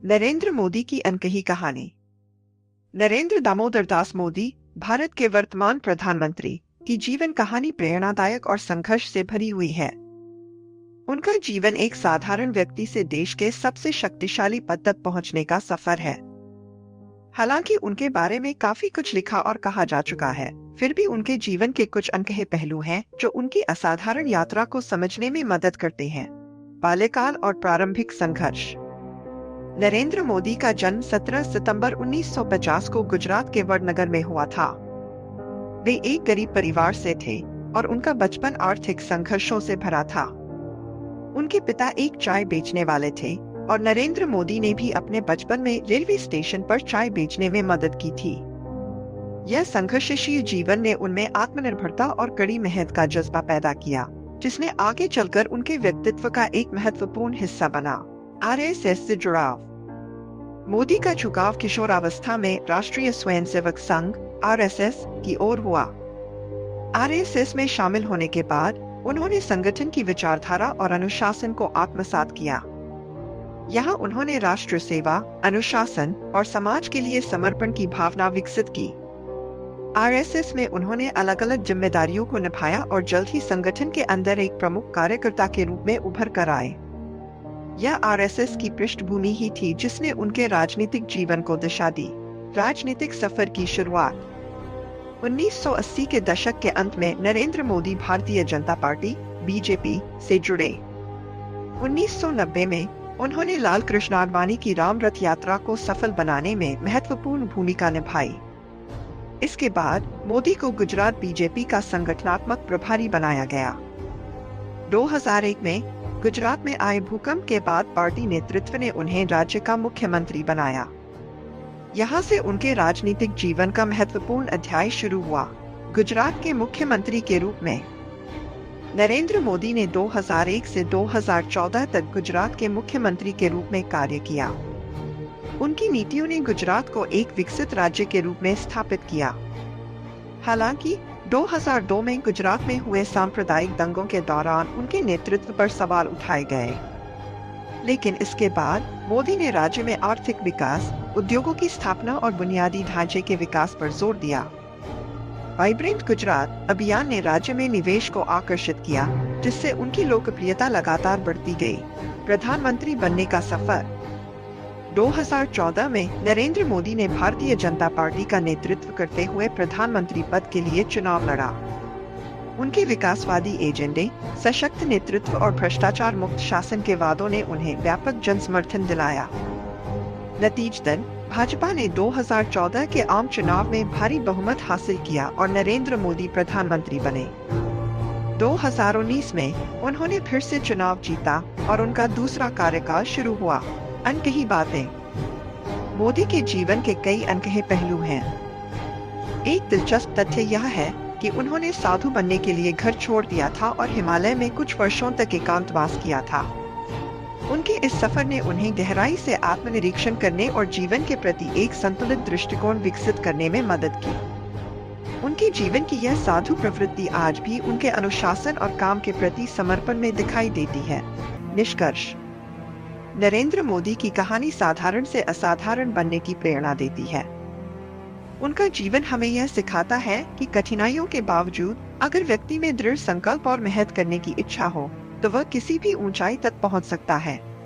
नरेंद्र मोदी की अनकही कहानी। नरेंद्र दामोदर दास मोदी, भारत के वर्तमान प्रधानमंत्री, की जीवन कहानी प्रेरणादायक और संघर्ष से भरी हुई है। उनका जीवन एक साधारण व्यक्ति से देश के सबसे शक्तिशाली पद तक पहुंचने का सफर है। हालांकि उनके बारे में काफी कुछ लिखा और कहा जा चुका है, फिर भी उनके जीवन के कुछ अनकहे पहलू हैं जो उनकी असाधारण यात्रा को समझने में मदद करते हैं। बाल्यकाल और प्रारंभिक संघर्ष। नरेंद्र मोदी का जन्म 17 सितंबर 1950 को गुजरात के वडनगर में हुआ था। वे एक गरीब परिवार से थे और उनका बचपन आर्थिक संघर्षों से भरा था। उनके पिता एक चाय बेचने वाले थे और नरेंद्र मोदी ने भी अपने बचपन में रेलवे स्टेशन पर चाय बेचने में मदद की थी। यह संघर्षशील जीवन ने उनमें आत्मनिर्भरता और कड़ी मेहनत का जज्बा पैदा किया, जिसने आगे चलकर उनके व्यक्तित्व का एक महत्वपूर्ण हिस्सा बना। आरएसएस से जुड़ाव। मोदी का झुकाव किशोरावस्था में राष्ट्रीय स्वयंसेवक संघ आरएसएस की ओर हुआ। आरएसएस में शामिल होने के बाद उन्होंने संगठन की विचारधारा और अनुशासन को आत्मसात किया। यहाँ उन्होंने राष्ट्र सेवा, अनुशासन और समाज के लिए समर्पण की भावना विकसित की। आरएसएस में उन्होंने अलग अलग जिम्मेदारियों को निभाया और जल्द ही संगठन के अंदर एक प्रमुख कार्यकर्ता के रूप में उभर कर आए। यह आरएसएस की पृष्ठभूमि ही थी जिसने उनके राजनीतिक जीवन को दिशा दी। राजनीतिक सफर की शुरुआत। 1980 के दशक के अंत में नरेंद्र मोदी भारतीय जनता पार्टी बीजेपी से जुड़े। 1990 में उन्होंने लाल कृष्ण आडवाणी की राम रथ यात्रा को सफल बनाने में महत्वपूर्ण भूमिका निभाई। इसके बाद मोदी को गुजरात बीजेपी का संगठनात्मक प्रभारी बनाया गया। 2001 में गुजरात में आए भूकंप के बाद पार्टी नेतृत्व ने उन्हें राज्य का मुख्यमंत्री बनाया। यहाँ से उनके राजनीतिक जीवन का महत्वपूर्ण अध्याय शुरू हुआ। गुजरात के मुख्यमंत्री के रूप में नरेंद्र मोदी ने 2001 से 2014 तक गुजरात के मुख्यमंत्री के रूप में कार्य किया। उनकी नीतियों ने गुजरात को एक विकसित राज्य के रूप में स्थापित किया। हालांकि 2002 में गुजरात में हुए सांप्रदायिक दंगों के दौरान उनके नेतृत्व पर सवाल उठाए गए, लेकिन इसके बाद मोदी ने राज्य में आर्थिक विकास, उद्योगों की स्थापना और बुनियादी ढांचे के विकास पर जोर दिया। वाइब्रेंट गुजरात अभियान ने राज्य में निवेश को आकर्षित किया, जिससे उनकी लोकप्रियता लगातार बढ़ती गई। प्रधानमंत्री बनने का सफर। 2014 में नरेंद्र मोदी ने भारतीय जनता पार्टी का नेतृत्व करते हुए प्रधानमंत्री पद के लिए चुनाव लड़ा। उनके विकासवादी एजेंडे, सशक्त नेतृत्व और भ्रष्टाचार मुक्त शासन के वादों ने उन्हें व्यापक जनसमर्थन दिलाया। नतीजतन भाजपा ने 2014 के आम चुनाव में भारी बहुमत हासिल किया और नरेंद्र मोदी प्रधानमंत्री बने। 2019 में उन्होंने फिर से चुनाव जीता और उनका दूसरा कार्यकाल शुरू हुआ। अनकही बातें। मोदी के जीवन के कई अनकहे पहलू हैं। एक दिलचस्प तथ्य यह है कि उन्होंने साधु बनने के लिए घर छोड़ दिया था और हिमालय में कुछ वर्षों तक एकांतवास किया था। उनके इस सफर ने उन्हें गहराई से आत्मनिरीक्षण करने और जीवन के प्रति एक संतुलित दृष्टिकोण विकसित करने में मदद की। उनके जीवन की यह साधु प्रवृत्ति आज भी उनके अनुशासन और काम के प्रति समर्पण में दिखाई देती है। निष्कर्ष। नरेंद्र मोदी की कहानी साधारण से असाधारण बनने की प्रेरणा देती है। उनका जीवन हमें यह सिखाता है कि कठिनाइयों के बावजूद अगर व्यक्ति में दृढ़ संकल्प और मेहनत करने की इच्छा हो, तो वह किसी भी ऊंचाई तक पहुंच सकता है।